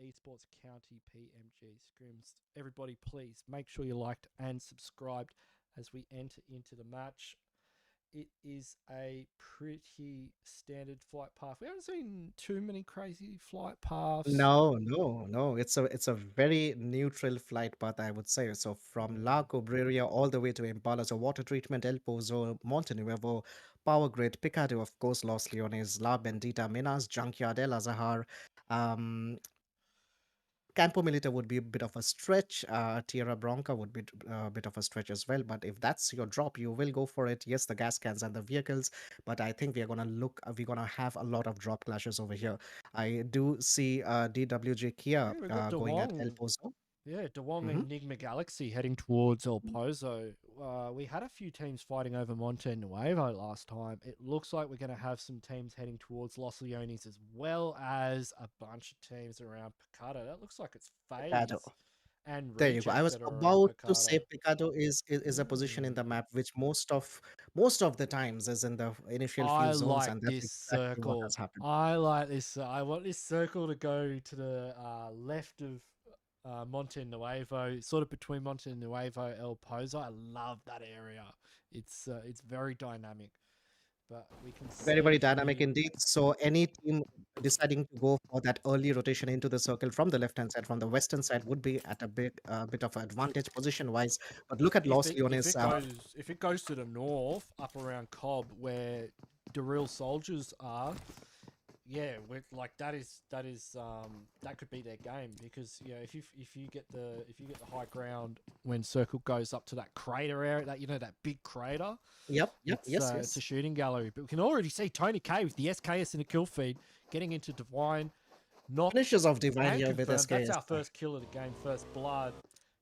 Esports County PMG scrims. Everybody, please make sure you liked and subscribed as we enter into the match. It is a pretty standard flight path. We haven't seen too many crazy flight paths. No, no, no. It's a very neutral flight path, I would say. So from La Mm. Cobreria all the way to Impala, so water treatment, El Pozo, Montenuevo, Power Grid, Picado, of course, Los Leones, La Bendita, Minas, Junkyard, El Azahar. Um, Campo Milita would be a bit of a stretch. Tierra Bronca would be a bit of a stretch as well. But if that's your drop, you will go for it. Yes, the gas cans and the vehicles. But I think we're gonna have a lot of drop clashes over here. I do see DWJ Kia Yeah, we've got going at El DeWong. Pozo. Yeah, DeWong and Hmm. Enigma Galaxy heading towards El Pozo. We had a few teams fighting over Monte Nuevo last time. It looks like we're going to have some teams heading towards Los Leones as well as a bunch of teams around Picado. That looks like it's Picado. FaZe and There you go. I Reject was that are around about to say Picado. Picado is a position in the Mm. map which most of the times is in the initial few I zones, like and that's this exactly what has circle. happened. I like this. I want this circle to go to the left of Monte Nuevo, sort of between Monte Nuevo and El Pozo. I love that area. It's very dynamic. But we can Very, very see dynamic here. indeed. So any team deciding to go for that early rotation into the circle from the left hand side, from the western side, would be at a bit of advantage position wise. But look at If Los it if Leones. it goes if it goes to the north, up around Cobb, where the real soldiers are, yeah, like that could be their game because if you get the high ground when Circle goes up to that crater area, that big crater, Yep, yep, it's yes, uh, it's a yes. shooting gallery. But we can already see Tony K with the SKS in the kill feed getting into Divine, knock Finishes of Divine and here with confirmed. That's SKS. our first kill of the game, first blood.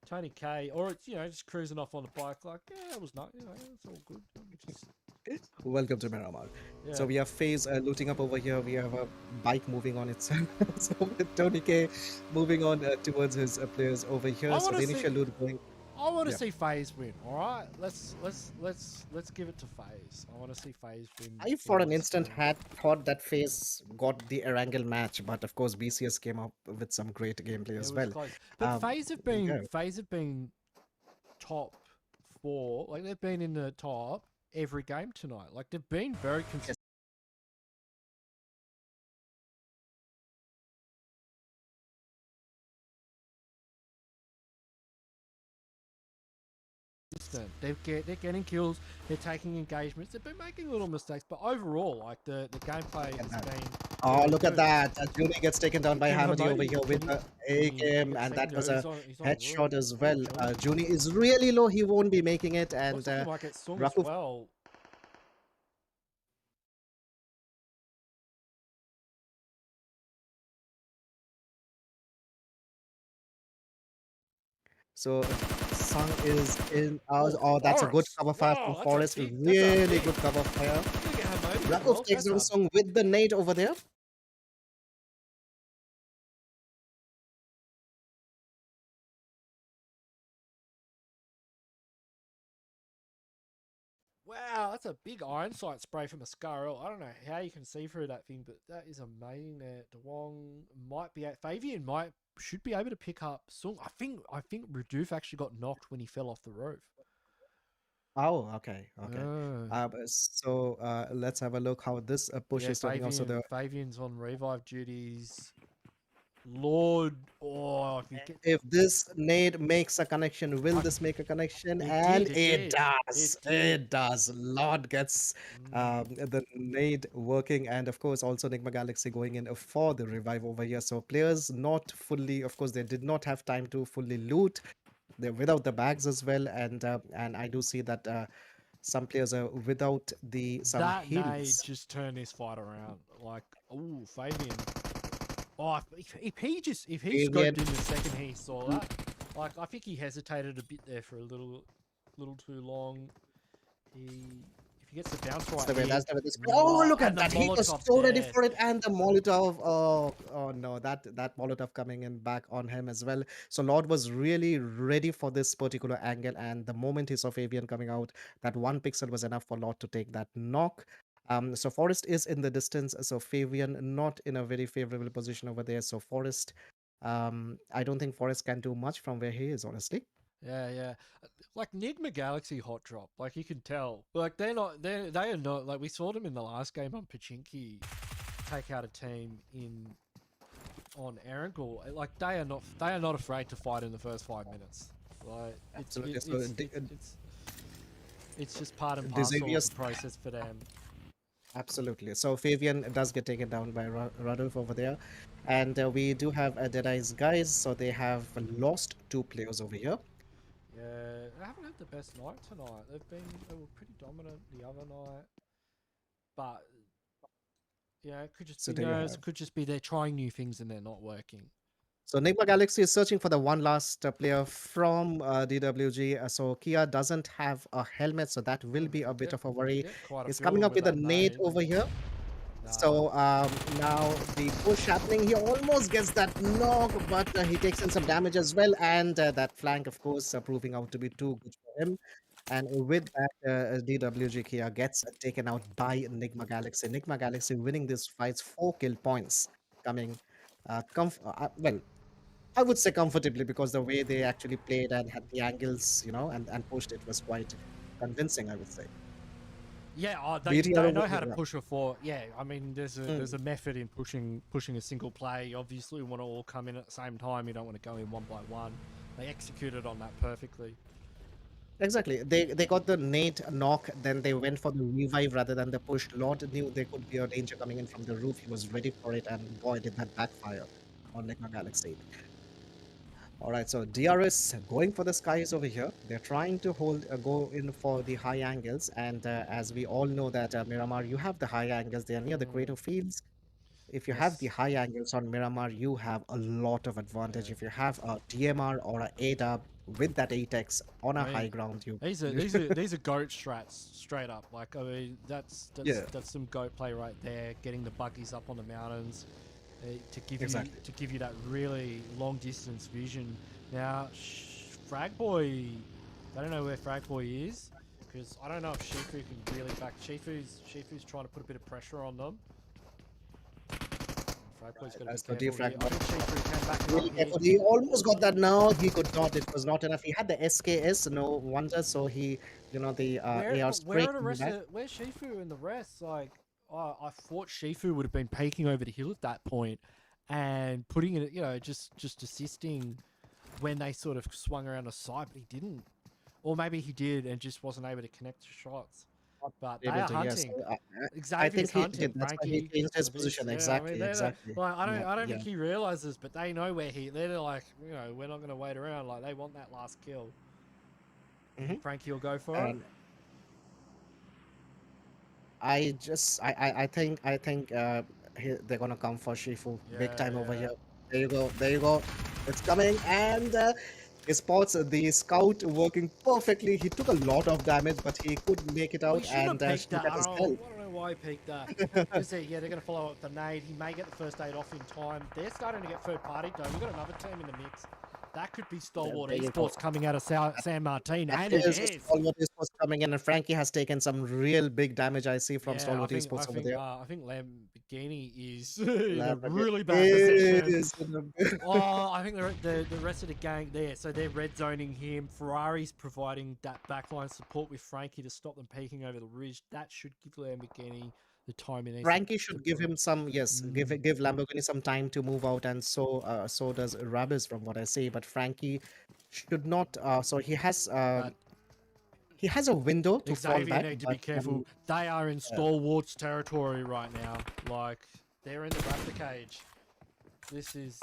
Tony K, or it's just cruising off on the bike, like it was not, it's all good. Just Welcome to Miramar. yeah, So we have FaZe looting up over here. We have a bike moving on itself. So with Tony K moving on towards his players over here. I So want the to see. initial loot going. I want to Yeah. see FaZe win. All right, let's give it to FaZe. I want to see FaZe I, win for an this instant, game. had thought that FaZe got the Erangel match, but of course, BCS came up with some great gameplay It as was well. close, but Um, yeah, FaZe have been top four. Like they've been in the top every game tonight. Like they've been very yes. consistent. They're getting kills. They're taking engagements. They've been making little mistakes, but overall, like the gameplay Look at has that. been Oh, very look at good. that. Junie gets taken down by Can Hamadi over Hamodi? here with the A Can he game, get the and second? that No, was a he's on the roof. headshot as Can he well. kill him? Junie is really low. He won't be making it, Looks and like he might get sung as Rakuf. well. So Sung is in. Oh, Oh, that's a good Forest! cover fire from Wow, that's a Forest. big. That's a Really big. good cover fire. He's gonna get Hamodi as Rakuf well. takes down Sung with the nade over there. Wow, that's a big iron sight spray from a Scarl. I don't know how you can see through that thing, but that is amazing. There, DeWong might be at Fabian might should be able to pick up Sung. I think Raduf actually got knocked when he fell off the roof. Oh, okay, okay. Oh. Let's have a look how this push Yeah, is turning out. So the Fabian's on revive duties. Lord, oh, if he get, if this nade makes a connection, will I, this make a connection? it And did, it it did, does. it did. It does. Lord gets Mm. the nade working, and of course also Enigma Galaxy going in for the revive over here. So players not fully, of course, they did not have time to fully loot. They're without the bags as well, and I do see that some players are without the some That nade heals. just turned this fight around. Like, oh, Fabian. Oh, if he Avian. scoped in the second he saw that, like I think he hesitated a bit there for a little too long. He if he gets the bounce That's right the way. here, That's the way. Oh, oh, look and at the that! He was Molotov's so ready there. for it, and the Molotov. Oh, oh no! That Molotov coming in back on him as well. So Lord was really ready for this particular angle, and the moment he saw Fabian coming out, that one pixel was enough for Lord to take that knock. So Forest is in the distance, so Fabian not in a very favorable position over there. So Forest I don't think Forrest can do much from where he is, honestly. Yeah, yeah. Like Nigma Galaxy hot drop, like you can tell. Like they are not like we saw them in the last game on Pachinki take out a team in on Erangel. Like they are not afraid to fight in the first 5 minutes. Like Absolutely. So it's just part and parcel of Xavier's the process for them. absolutely. So Fabian does get taken down by Rudolph over there. And we do have Deadeye's guys. So they have lost two players over here. Yeah, they haven't had the best night tonight. They were pretty dominant the other night, but yeah, it could just So be there you nerves. have. It could just be they're trying new things and they're not working. So Nigma Galaxy is searching for the one last player from DWG. So Kia doesn't have a helmet, so that will be a They bit get of a worry. they get quite a He's few of coming them up with with a that nade nade. over here. Nah. So now the push happening. He almost gets that knock, but he takes in some damage as well. And that flank, of course, proving out to be too good for him. And with that, DWG Kia gets taken out by Enigma Galaxy. Enigma Galaxy winning this fight, 4 kill points coming. Well, I would say comfortably because the way they actually played and had the angles, and pushed it was quite convincing, I would say. Yeah, BTR they over know how here. to Yeah. push a four. Yeah, I mean there's Mm, a method in pushing a single play. You obviously want to all come in at the same time. You don't want to go in one by one. They executed on that perfectly. exactly. They got the nade knock, then they went for the revive rather than the push. Lord knew there could be a danger coming in from the roof. He was ready for it, and boy, did that backfire on Ligma Galaxy. All right, so DRS going for the skies over here. They're trying to go in for the high angles, and as we all know that Miramar, you have the high angles. They are near the Mm, creative fields. If you have the yes. high angles on Miramar, you have a lot of advantage. Yeah. If you have a DMR or a ADAB with that 8x on I a high mean, ground, you, these are you these are these are goat strats straight up. Like I mean, yeah, that's some goat play right there. Getting the buggies up on the mountains exactly. to give you that really long distance vision. Now, Frag Boy, I don't know where Frag Boy is because I don't know if Shifu can really back. Shifu's trying to put a bit of pressure on them. Frag Boy's got to be As the dear careful here. frag I think Shifu can back him really up here. careful. He almost got that. No, he could not. It was not enough. He had the SKS, no wonder. So he, the AR spray coming back. Where's Shifu and the rest? Like, I thought Shifu would have been peeking over the hill at that point and putting it, just assisting when they sort of swung around the side, but he didn't. Or maybe he did and just wasn't able to connect to shots. Not But they able are to, yes. hunting. I think Xavier's he did. hunting. That's why he Frankie, changed his Levis. position. Yeah, I mean, Exactly, they're the, exactly. like Yeah, I don't yeah. think he realizes, but they know where they're like, we're not going to wait around. Like they want that last kill. You Hmm. think Frankie will go for it? And I think they're gonna come for Shifu big Yeah, time over yeah. here. There you go, there you go. It's coming, and he spots the scout working perfectly. He took a lot of damage, but he could make it Well, he out shouldn't and have peaked look that. at his health. I don't know why he peaked that. Because they're going to follow up with the nade. He may get the first aid off in time. They're starting to get third party though. We've got another team in the mix. That could be Stalwart There you go. Esports coming out of San Martin, That and it is is. Stalwart Esports coming in, and Frankie has taken some real big damage. I see from Yeah, Stalwart Esports over there. I think Lamborghini is in a Lamborghini really bad position. is in a Oh, I think the rest of the gang there. So they're red zoning him. Ferrari's providing that backline support with Frankie to stop them peeking over the ridge. That should give Lamborghini the time he needs Frankie to should give put. him some, yes, Mm, give Lamborghini some time to move out, and so does Rabis from what I say. But Frankie should not. So but he has a window to fall Xavier back, need to be but careful. They are in Stalwart's territory right now. Like they're in the raptor cage. This is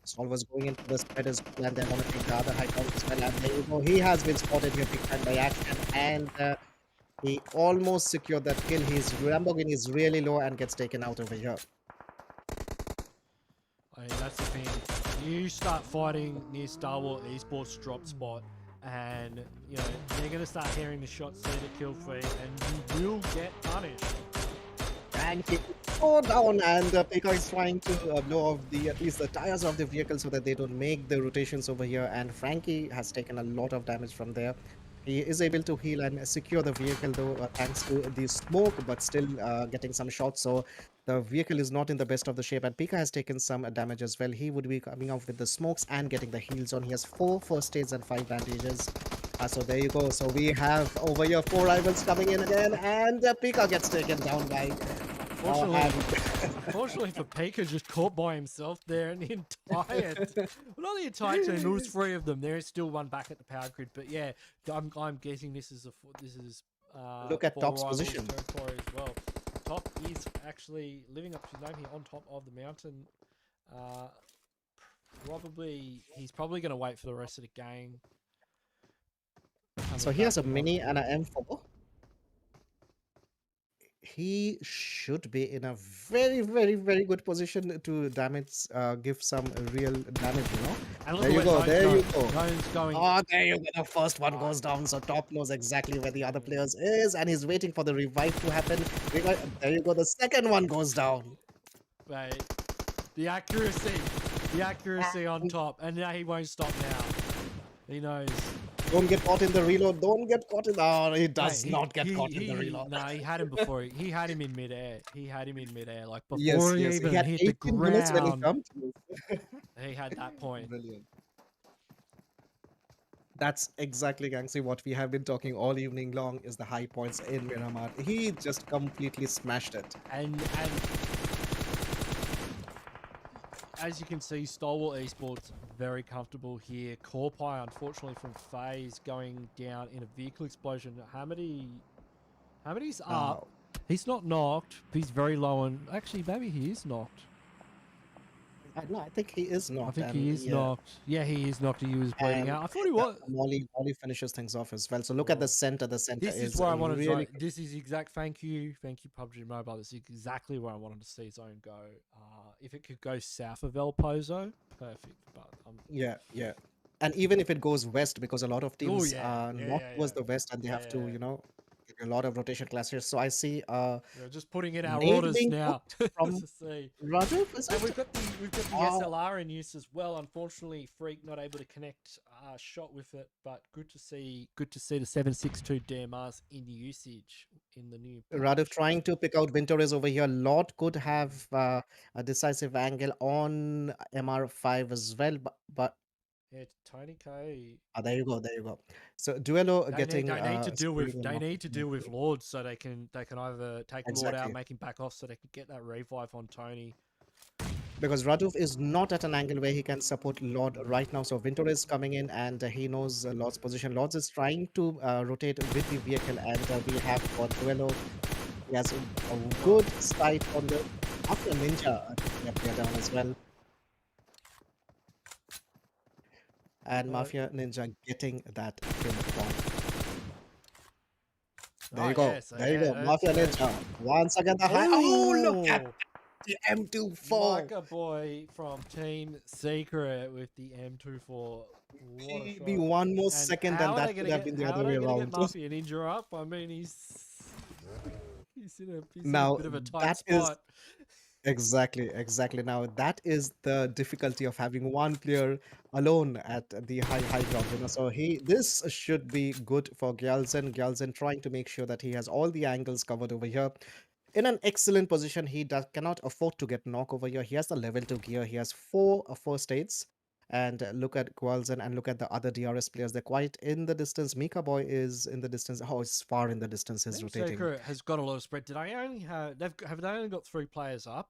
Saul was going into the spread as well, and they're going to take the other high ground as well. And there you go. He has been spotted here big time by action, and he almost secured that kill. His Lamborghini is really low and gets taken out over here. I mean, that's the thing. You start fighting near Star Wars Esports drop spot, and they're gonna start hearing the shots there to kill feed, and you will get punished. And he go down, and Pekka is trying to blow off at least the tires of the vehicle so that they don't make the rotations over here. And Frankie has taken a lot of damage from there. He is able to heal and secure the vehicle though, thanks to the smoke, but still getting some shots. So The vehicle is not in the best of the shape, and Pika has taken some damage as well. He would be coming out with the smokes and getting the heals on. He has 4 first aids and 5 bandages. So there you go. So we have over here 4 rivals coming in again, and Pika gets taken down by. Unfortunately, And unfortunately for Pika, just caught by himself there, and the entire, well, not the entire team. There was 3 of them. There is still one back at the power grid, but yeah, I'm guessing this is look at 4 Top's rivals position. territory as well. Top is actually living up to his name here on top of the mountain. He's probably going to wait for the rest of the game. So he has a mini and an M4. He should be in a very, very, very good position to damage, give some real damage, you know. And There you go, there you go. Zone's going. Oh, there you go. The first one goes down. So Top knows exactly where the other players is, and he's waiting for the revive to happen. There you go. The second one goes down. Right. The accuracy on top, and now he won't stop now. He knows. Don't get caught in the reload. Don't get caught in the. Oh, he does not get caught in the reload. No, he had him before. He had him in midair. He had him in midair, like before Yes, he yes. even He had hit the 18 minutes when he ground. jumped. He had that point. Brilliant. That's exactly, Gangsi, what we have been talking all evening long is the high points in Miramar. He just completely smashed it. And as you can see, Stalwart Esports very comfortable here. Corpie, unfortunately, from FaZe going down in a vehicle explosion. Hamidi's up. He's not knocked. He's very low on. Actually, maybe he is knocked. No, I think he is knocked. I think he is knocked. Yeah, he is knocked. He was bleeding out. I thought he was. Molly finishes things off as well. So look at the center. The center This is where I wanted really. This is exact. Thank you, PUBG Mobile. This is exactly where I wanted to see Zone go. If it could go south of El Pozo, perfect. But yeah. And even if it goes west, because a lot of teams are not towards the west, and they have to, a lot of rotation clashes. So I see just putting in our orders now from to see. Roger, and we've got the SLR in use as well. Unfortunately, Freak not able to connect shot with it, but good to see the 7.62 DMRs in usage in the new patch. Radif trying to pick out Ventures over here. Lord could have a decisive angle on MR5 as well, but yeah, Tony K. there you go. So Duello getting. They need to deal with Lord, so they can either take Lord out, make him back off, so they can get that revive on Tony. Because Raduf is not at an angle where he can support Lord right now. So Vintor is coming in, and he knows Lord's position. Lord is trying to rotate with the vehicle, and we have got Duello. He has a good sight on the after Ninja player down as well. And Mafia Ninja getting that kill point. There you go. There you go. Mafia Ninja. Once again, the high. Oh, look at the M24. Micah boy from Team Secret with the M24. Maybe one more second, and that could have been the other way around. Mafia Ninja up. I mean, he's in a bit of a tight spot. Exactly. Now that is the difficulty of having one player alone at the high ground. So this should be good for Gyalzen. Gyalzen trying to make sure that he has all the angles covered over here. In an excellent position, he cannot afford to get knock over here. He has the level 2 gear. He has 4 first aids. And look at Gyalzen and look at the other DRS players. They're quite in the distance. Mika Boy is in the distance. Oh, it's far in the distance. He's rotating. Secret has got a lot of spread. Did I only have? Have they only got 3 players up?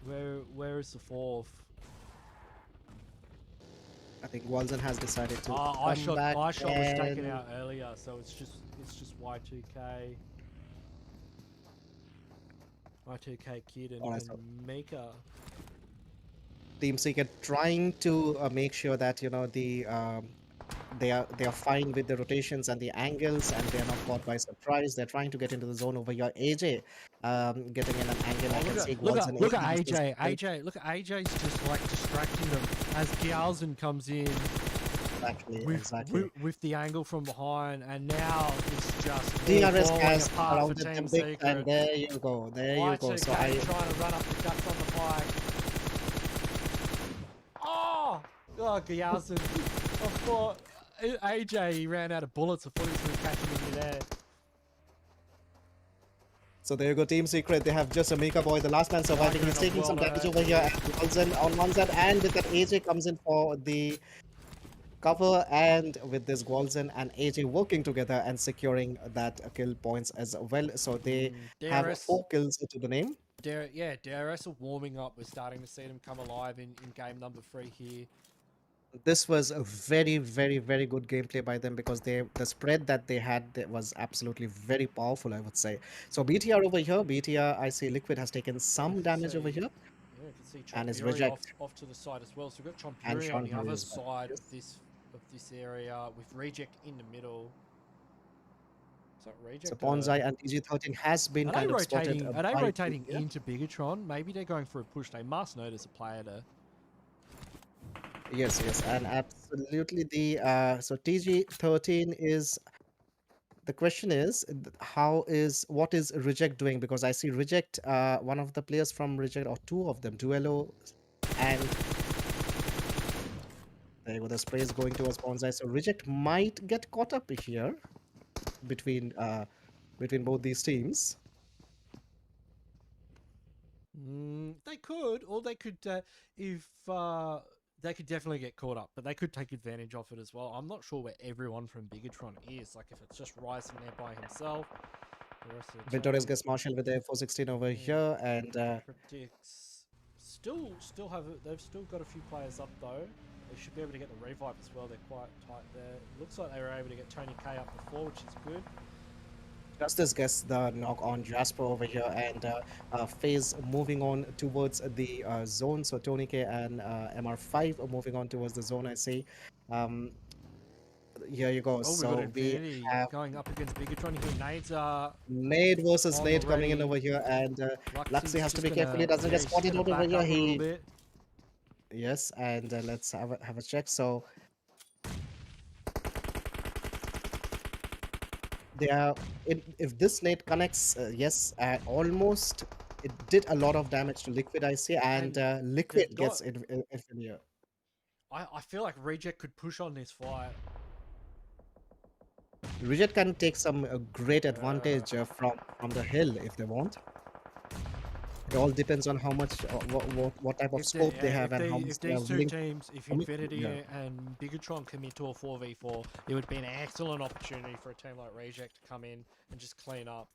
Where is the 4th? I think Gyalzen has decided to. iShot was taken out earlier, so it's just Y2K. Y2K Kid and Mika. Team Secret trying to make sure that they are fine with the rotations and the angles, and they are not caught by surprise. They're trying to get into the zone over here. AJ getting in an angle. I can see look at AJ. Look at AJ's just like distracting them as Gyalzen comes in. Exactly. With the angle from behind, and now it's just DRS has apart for them Team big, Secret. and there you go. So trying to run up the guts on the bike. Oh, Gyalzen. I thought AJ ran out of bullets. I thought he was going to catch him in midair. So there you go, Team Secret. They have just a Mika Boy, the last man surviving. He's taking some damage over here. And Wilson on one side, and with that AJ comes in for the cover, and with this Gwalzen and AJ working together and securing that kill points as well. So they have DRS 4 kills to the name. DRS are warming up. We're starting to see them come alive in game number 3 here. This was a very, very, very good gameplay by them because the spread that they had was absolutely very powerful, I would say. So BTR over here, BTR, I see Liquid has taken some damage over here. Yeah, you can see And is Chompuri reject. off to the side as well. So we've got And Chompuri on the Sean other as well. side Yes. of this area with Reject in the middle. Is that Reject? So Bonsai and PG-13 has been kind of spotted Are they by rotating BTR. into Bigatron? Maybe they're going for a push. They must notice a player there. Yes, yes, and absolutely the so TG13 is the question is what is Reject doing, because I see Reject one of the players from Reject, or two of them, Duello, and there you go, the spray is going towards Bonsai. So Reject might get caught up here between both these teams. They could, or they could, if they could definitely get caught up, but they could take advantage of it as well. I'm not sure where everyone from Bigatron is. Like, if it's just Ryzen there by himself, the rest of the Victorious team gets Marshall with their 416 over here, and predicts still have it. They've still got a few players up though. They should be able to get the revive as well. They're quite tight there. Looks like they were able to get Tony K up before, which is good. Justice gets the knock on Jasper over here, and FaZe moving on towards the zone. So Tony K and MR5 are moving on towards the zone, I see. Here you go. Oh, so we got we Infinity have going up against Bigatron here. Nades are Nade versus on Nade the coming in ready. over here, and Luxy has to be just careful. He doesn't get he's just spotted gonna out over back here. up a little He bit. Yes, and let's have a check. So they are if this nade connects, yes, almost it did a lot of damage to Liquid, I see, and Liquid gets Infinity. I feel like Reject could push on this fight. Reject can take some great advantage from the hill if they want. It all depends on how much, what type of scope they have, and how much if they are these two willing teams, if to commit to. Infinity Yeah, and Bigatron commit to a 4v4, it would be an excellent opportunity for a team like Reject to come in and just clean up.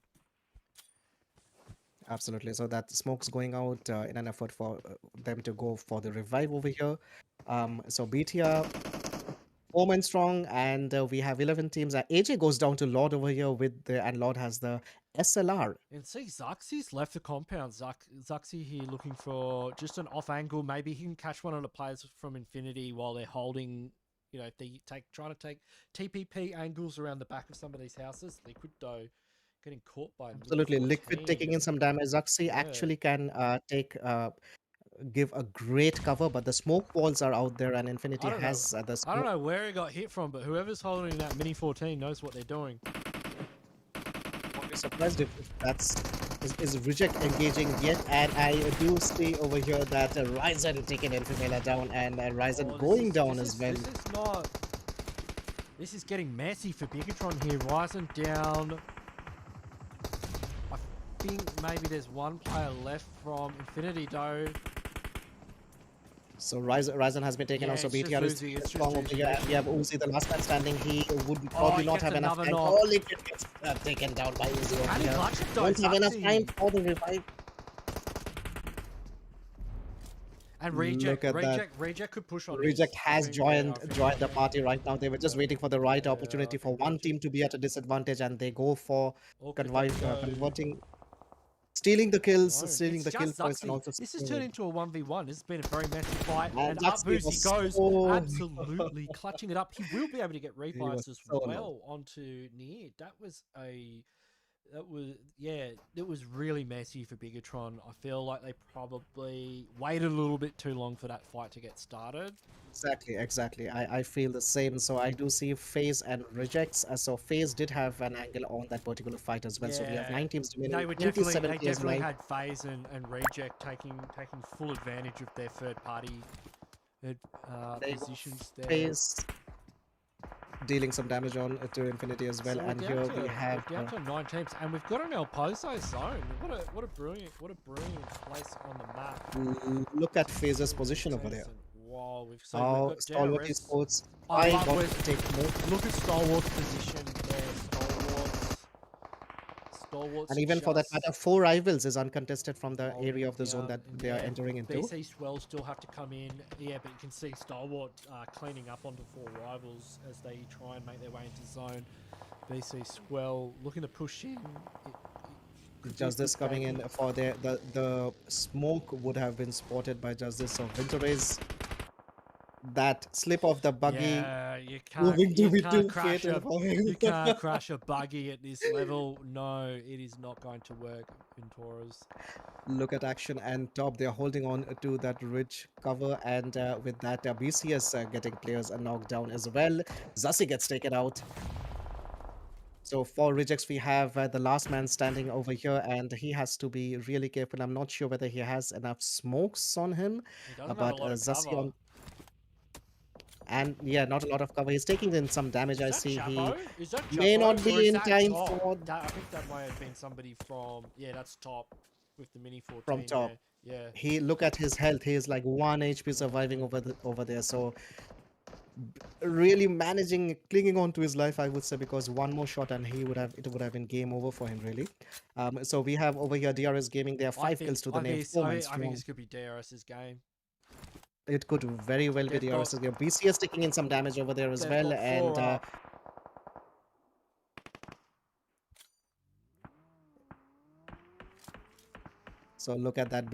absolutely. So that smoke's going out in an effort for them to go for the revive over here. So BTR 4 men strong, and we have 11 teams. AJ goes down to Lord over here and Lord has the SLR. And see, Zaxi's left the compound. Zaxi here looking for just an off angle. Maybe he can catch one of the players from Infinity while they're holding. You know, trying to take TPP angles around the back of some of these houses. Liquid though, getting caught by Absolutely, Liquid taking in some damage. Zaxi actually can give a great cover, but the smoke walls are out there, and Infinity has the smoke. I don't know where he got hit from, but whoever's holding that Mini 14 knows what they're doing. Won't be surprised if is Reject engaging yet, and I do see over here that Ryzen taking Infamela down, and Ryzen going down as well. This is getting messy for Bigatron here. Ryzen down. I think maybe there's one player left from Infinity though. So Ryzen has been taken out, so BTR is strong over here. We have Uzi, the last man standing. He would probably not have enough time. Oh, Liquid gets taken down by Uzi over here. Won't have enough time for the revive. And Reject could push on. Reject has joined the party right now. They were just waiting for the right opportunity for one team to be at a disadvantage, and they go for converting, stealing the kills, stealing the kill points, and also this has turned into a 1v1. This has been a very messy fight, and up Zaxi Boozy goes, absolutely clutching it up. He will be able to get revives as well onto Near. It was really messy for Bigatron. I feel like they probably waited a little bit too long for that fight to get started. Exactly. I feel the same. So I do see FaZe and Rejects. So FaZe did have an angle on that particular fight as well. Yeah. So we have 9 teams dominating. They definitely had FaZe and Reject taking full advantage of their third party positions there. dealing some damage on to Infinity as well. So And here we have we're down to 9 teams, and we've got an El Pozo zone. What a brilliant place on the map. look at To Phaser's build position these over there. teams. And, wow, we've How got Stalwart DRS. Esports I trying love not with to take more. look at Stalwart's position there. Stalwart's And even for that just matter, 4 rivals is uncontested from the area holding of the zone down, that and they are yeah, entering into. BC Swell still have to come in. Yeah, but you can see Stalwart cleaning up onto 4 rivals as they try and make their way into zone. BC Swell looking to push in. Just this coming in for the smoke would have been spotted by Justice of Winterrays. That slip of the buggy Yeah, you proving to be too crash fatal for him. you can't crash a buggy at this level. No, it is not going to work in Taurus. Look at action and top. They're holding on to that ridge cover, and with that, BCS getting players knocked down as well. Zassi gets taken out. So for rejects, we have the last man standing over here, and he has to be really careful. I'm not sure whether he has enough smokes on him, He doesn't have a but lot of Zassi cover. on. And yeah, not a lot of cover. He's taking in some damage. Is I that see Chapo? he Is that Chapo? may not Or be is in that time top? for I think that might have been somebody from that's top with the mini 14. from top. Yeah. He look at his health. He is like 1 HP surviving over there. So really managing, clinging on to his life, I would say, because one more shot and it would have been game over for him, really. So we have over here DRS Gaming. They have 5 kills to the name, 4 men I strong. think this could be DRS's game. It could very well be DRS's game. BCS taking in some damage over there as well, and so look at that.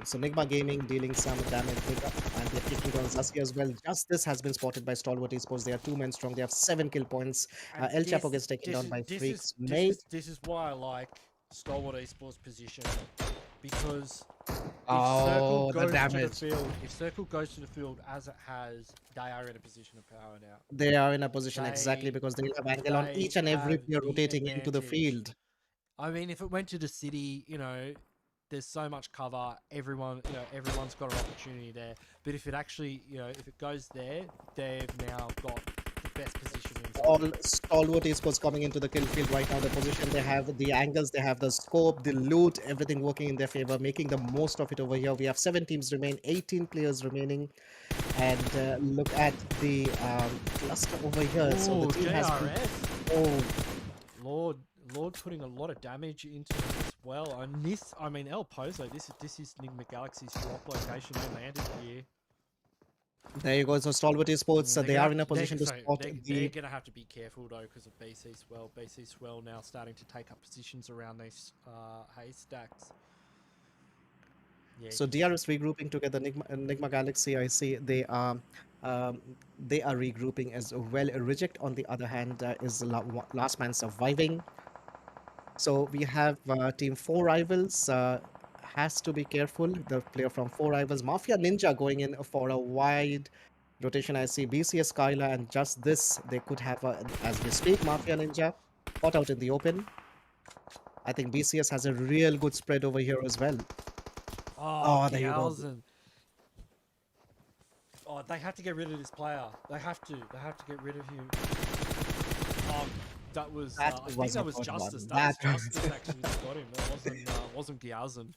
So Nigma Gaming dealing some damage, and they're kicking down Zassi as well. Justice has been spotted by Stalwart Esports. They are 2 men strong. They have 7 kill points. El Chapo gets taken down by Freaks. This is why I like Stalwart Esports position, because Oh, the damage. if Circle goes to the field as it has, they are in a position of power now. They are in a position exactly because they have angle on each and every player rotating into the field. I mean, if it went to the city, there's so much cover. Everyone's got an opportunity there. But if it actually, if it goes there, they've now got the best position in. All Stalwart Esports coming into the kill field right now. The position they have, the angles, they have the scope, the loot, everything working in their favor, making the most of it over here. We have 7 teams remain, 18 players remaining, and look at the cluster over here. Ooh, so the team has been, Lord putting a lot of damage into it as well. And this, I mean, El Pozo, this is Enigma Galaxy's drop location. They landed here. There you go. So Stalwart Esports, they are in a position to spot They're going to have to be careful, though, because of BC Swell. BC Swell now starting to take up positions around these haystacks. Yeah, so DRS regrouping together. Enigma Galaxy, I see they are regrouping as well. Reject, on the other hand, is the last man surviving. So we have team 4 rivals. Has to be careful. The player from 4 rivals, Mafia Ninja, going in for a wide rotation. I see BCS Skyla, and just this, they could have, as we speak, Mafia Ninja caught out in the open. I think BCS has a real good spread over here as well. Oh, there you go. Oh, they have to get rid of this player. They have to get rid of him. Oh, I think that was Justice. That was Justice actually that got him. That wasn't Gyazin.